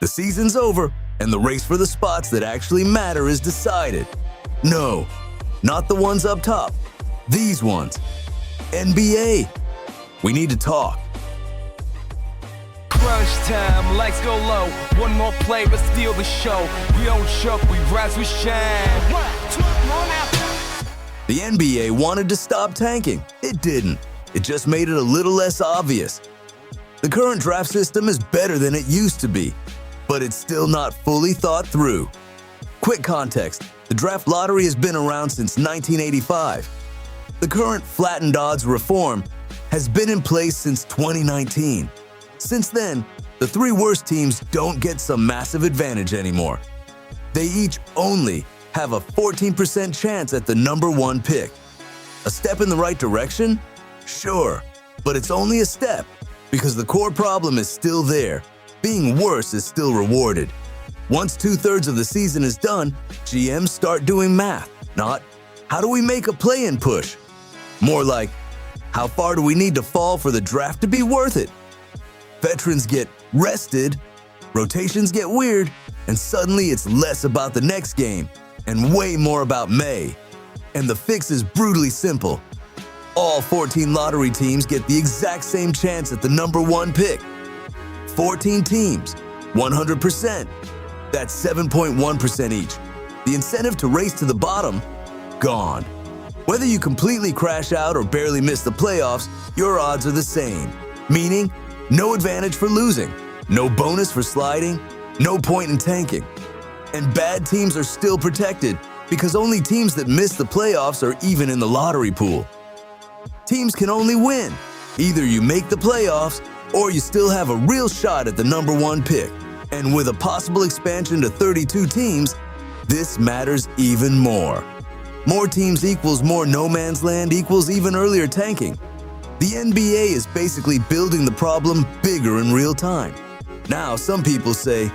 The season's over, and the race for the spots that actually matter is decided. No, not the ones up top. These ones. NBA. We need to talk. Crunchtime, lights go low. One more play, but steal the show. We don't choke, we rise, we shine. 1, 2, 1 out. The NBA wanted to stop tanking. It didn't. It just made it a little less obvious. The current draft system is better than it used to be, but it's still not fully thought through. Quick context, the draft lottery has been around since 1985. The current flattened odds reform has been in place since 2019. Since then, the 3 worst teams don't get some massive advantage anymore. They each only have a 14% chance at the number 1 pick. A step in the right direction? Sure, but it's only a step because the core problem is still there. Being worse is still rewarded. Once 2/3 of the season is done, GMs start doing math, not how do we make a play-in push? More like, how far do we need to fall for the draft to be worth it? Veterans get rested, rotations get weird, and suddenly it's less about the next game and way more about May. And the fix is brutally simple. All 14 lottery teams get the exact same chance at the number 1 pick. 14 teams, 100%. That's 7.1% each. The incentive to race to the bottom, gone. Whether you completely crash out or barely miss the playoffs, your odds are the same. Meaning, no advantage for losing, no bonus for sliding, no point in tanking. And bad teams are still protected because only teams that miss the playoffs are even in the lottery pool. Teams can only win. Either you make the playoffs or you still have a real shot at the number 1 pick. And with a possible expansion to 32 teams, this matters even more. More teams equals more no man's land equals even earlier tanking. The NBA is basically building the problem bigger in real time. Now, some people say,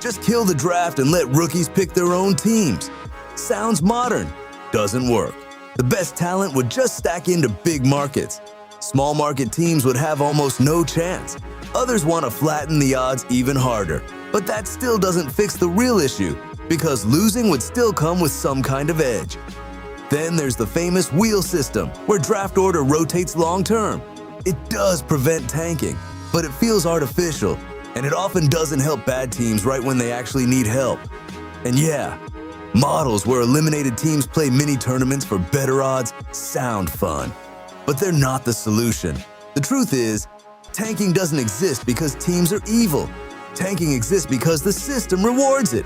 just kill the draft and let rookies pick their own teams. Sounds modern. Doesn't work. The best talent would just stack into big markets. Small market teams would have almost no chance. Others want to flatten the odds even harder. But that still doesn't fix the real issue, because losing would still come with some kind of edge. Then there's the famous wheel system, where draft order rotates long-term. It does prevent tanking, but it feels artificial, and it often doesn't help bad teams right when they actually need help. And yeah, models where eliminated teams play mini-tournaments for better odds sound fun, but they're not the solution. The truth is, tanking doesn't exist because teams are evil. Tanking exists because the system rewards it.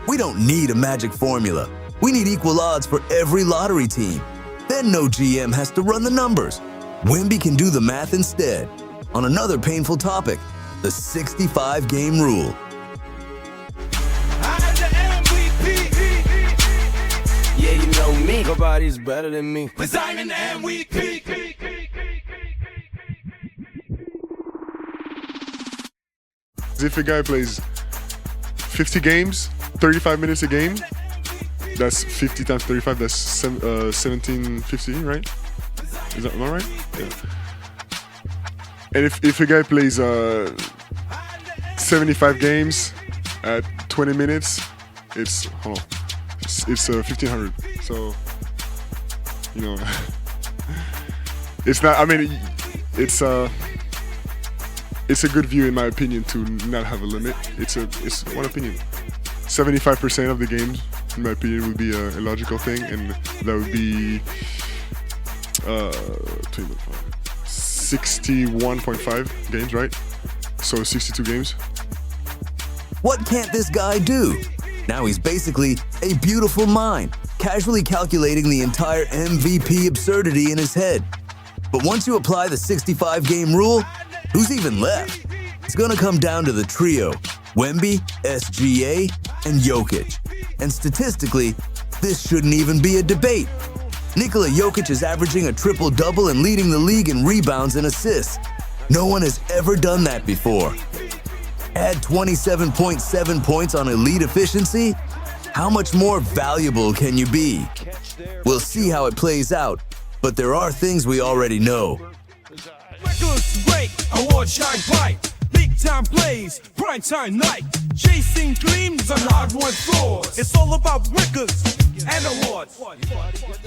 We don't need a magic formula. We need equal odds for every lottery team. Then no GM has to run the numbers. Wemby can do the math instead. On another painful topic, the 65-game rule. I'm the MVP. Yeah, you know me. Nobody's better than me. 'Cause I'm in the MWeekP. If a guy plays 50 games, 35 minutes a game, that's 50 times 35, that's 1750, right? Is that, am I right? Yeah. And if a guy plays 75 games at 20 minutes, it's 1500. So, you know, it's not, I mean, it's a good view in my opinion to not have a limit. It's one opinion. 75% of the games, in my opinion, would be a logical thing, and that would be 61.5 games, right? So 62 games. What can't this guy do? Now he's basically a beautiful mind, casually calculating the entire MVP absurdity in his head. But once you apply the 65-game rule, who's even left? It's gonna come down to the trio, Wemby, SGA, and Jokic. And statistically, this shouldn't even be a debate. Nikola Jokic is averaging a triple-double and leading the league in rebounds and assists. No one has ever done that before. Add 27.7 points on elite efficiency? How much more valuable can you be? We'll see how it plays out, but there are things we already know. Reckless break, award shine bright. Big time plays, prime time night. chasing gleams on hard-won floors. It's all about records and awards.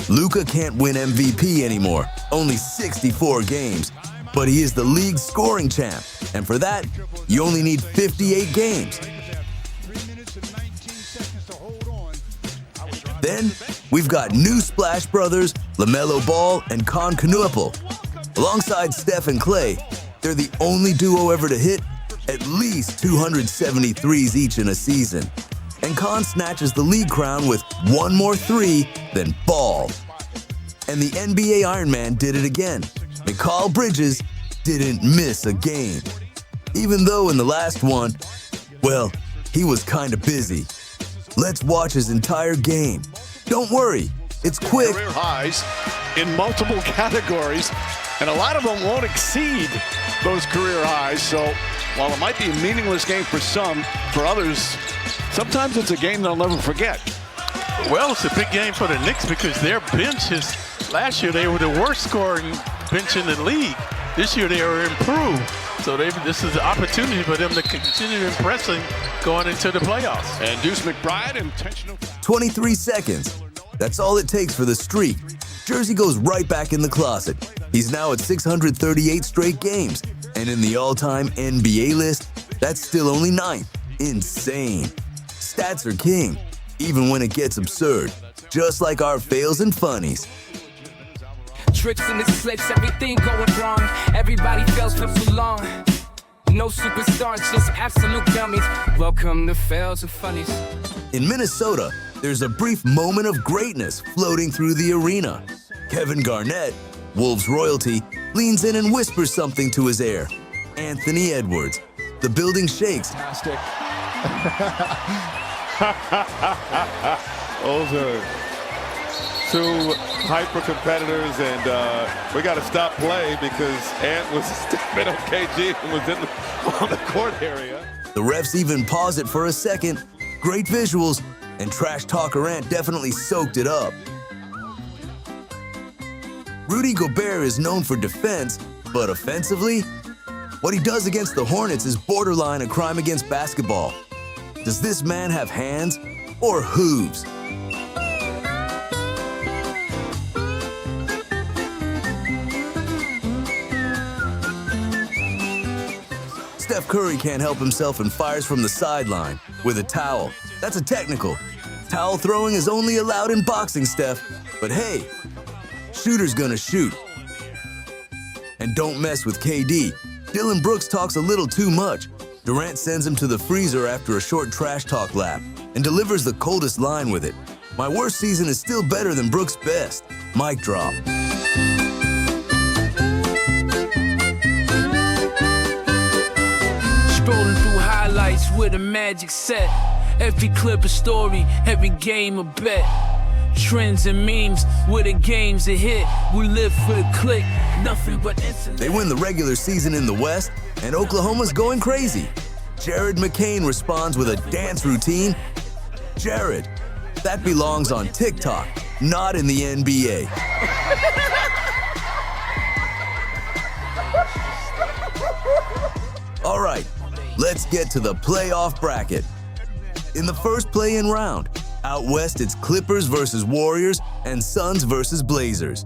Luka can't win MVP anymore, only 64 games, but he is the league scoring champ, and for that, you only need 58 games. Then, we've got new Splash Brothers, LaMelo Ball, and Con Knueppel. Alongside Steph and Clay, they're the only duo ever to hit at least 273s each in a season. And Con snatches the league crown with one more three than Ball. And the NBA Iron Man did it again. Mikal Bridges didn't miss a game. Even though in the last one, well, he was kinda busy. Let's watch his entire game. Don't worry, it's quick. Career highs in multiple categories, and a lot of them won't exceed those career highs. So while it might be a meaningless game for some, for others, sometimes it's a game they'll never forget. Well, it's a big game for the Knicks because their bench is, last year they were the worst scoring bench in the league. This year they were improved. So this is an opportunity for them to continue impressing going into the playoffs. And Deuce McBride, intentional. 23 seconds. That's all it takes for the streak. Jersey goes right back in the closet. He's now at 638 straight games. And in the all-time NBA list, that's still only 9th. Insane. Stats are king, even when it gets absurd. Just like our fails and funnies. Tricks and the slips, everything going wrong. Everybody fails for too long. No superstars, just absolute dummies. Welcome to Fails and Funnies. In Minnesota, there's a brief moment of greatness floating through the arena. Kevin Garnett, Wolves royalty, leans in and whispers something to his heir. Anthony Edwards. The building shakes. Fantastic. Those are two hyper competitors, and we got to stop play because Ant was stepping on KG and was on the court area. The refs even pause it for a second. Great visuals, and Trash Talker Ant definitely soaked it up. Rudy Gobert is known for defense, but offensively, what he does against the Hornets is borderline a crime against basketball. Does this man have hands or hooves? Steph Curry can't help himself and fires from the sideline with a towel. That's a technical. Towel throwing is only allowed in boxing, Steph. But hey, shooter's gonna shoot. And don't mess with KD. Dylan Brooks talks a little too much. Durant sends him to the freezer after a short trash talk lap and delivers the coldest line with it. My worst season is still better than Brooks' best. Mic drop. Strolling through highlights with a magic set. Every clip a story, every game a bet. Trends and memes with the games a hit. We live for the click, nothing but instant. They win the regular season in the West, and Oklahoma's going crazy. Jared McCain responds with a dance routine. Jared, that belongs on TikTok, not in the NBA. All right, let's get to the playoff bracket. In the first play-in round, out west it's Clippers versus Warriors and Suns versus Blazers.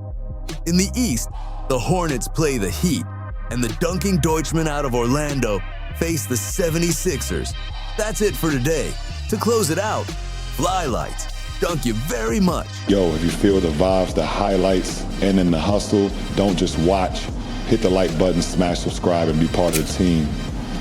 In the East, the Hornets play the Heat, and the dunking Deutschmen out of Orlando face the 76ers. That's it for today. To close it out, Flylights. Dunk you very much. Yo, if you feel the vibes, the highlights, and in the hustle, don't just watch. Hit the like button, smash subscribe, and be part of the team.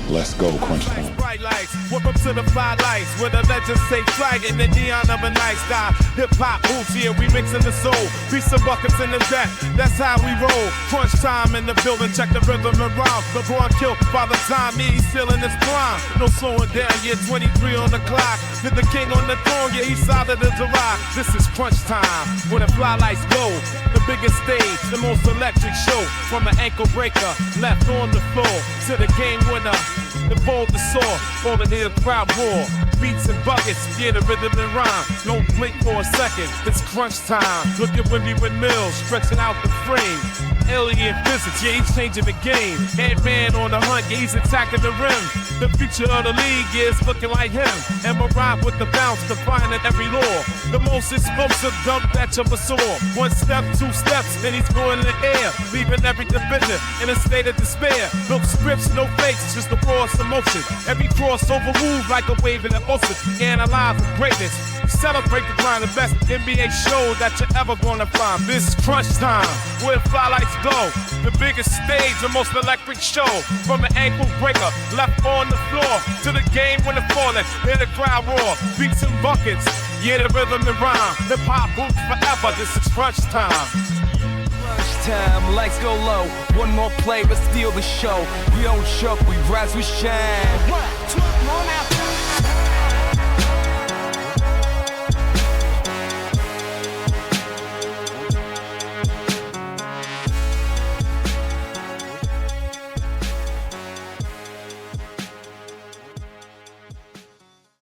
Let's go, Crunchtime. Bright lights, whip up to the Flylights, where the legends take flight in the neon of a night style. Hip hop moves here, we mixing the soul. Piece of buckets in the back, that's how we roll. Crunch time in the building, check the rhythm and rhyme. LeBron killed by the time he's still in his prime. No slowing down, yeah, 23 on the clock. Hit the king on the throne, yeah, he's solid as a rock. This is Crunch time, where the Flylights go. The biggest stage, the most electric show. From the ankle breaker, left on the floor, to the game winner. The bold, the sore, all the near crowd roar. Beats and buckets, yeah, the rhythm and rhyme. Don't blink for a second, it's Crunch time. Look at Wemby with Mills, stretching out the frame. alien visits, yeah, he's changing the game. Head man on the hunt, yeah, he's attacking the rim. The future of the league is looking like him. And ride with the bounce, defying every law. The most explosive dunk that you ever saw. 1 step, 2 steps, then he's going in the air, leaving every division in a state of despair. No scripts, no fakes, just the rawest emotion. Every crossover move like a wave in the ocean. Analyze the greatness. Celebrate the grind, the best NBA show that you're ever gonna find. This is Crunch Time, where Flylights go. The biggest stage, the most electric show. From the ankle breaker, left on the floor, to the game when it's falling. Hear the crowd roar, beats and buckets. Yeah, the rhythm and rhyme. Hip hop roots forever. This is Crunch Time. Time, lights go low. One more play, but steal the show. We don't choke, we rise, we shine. 1, 2, 1 out.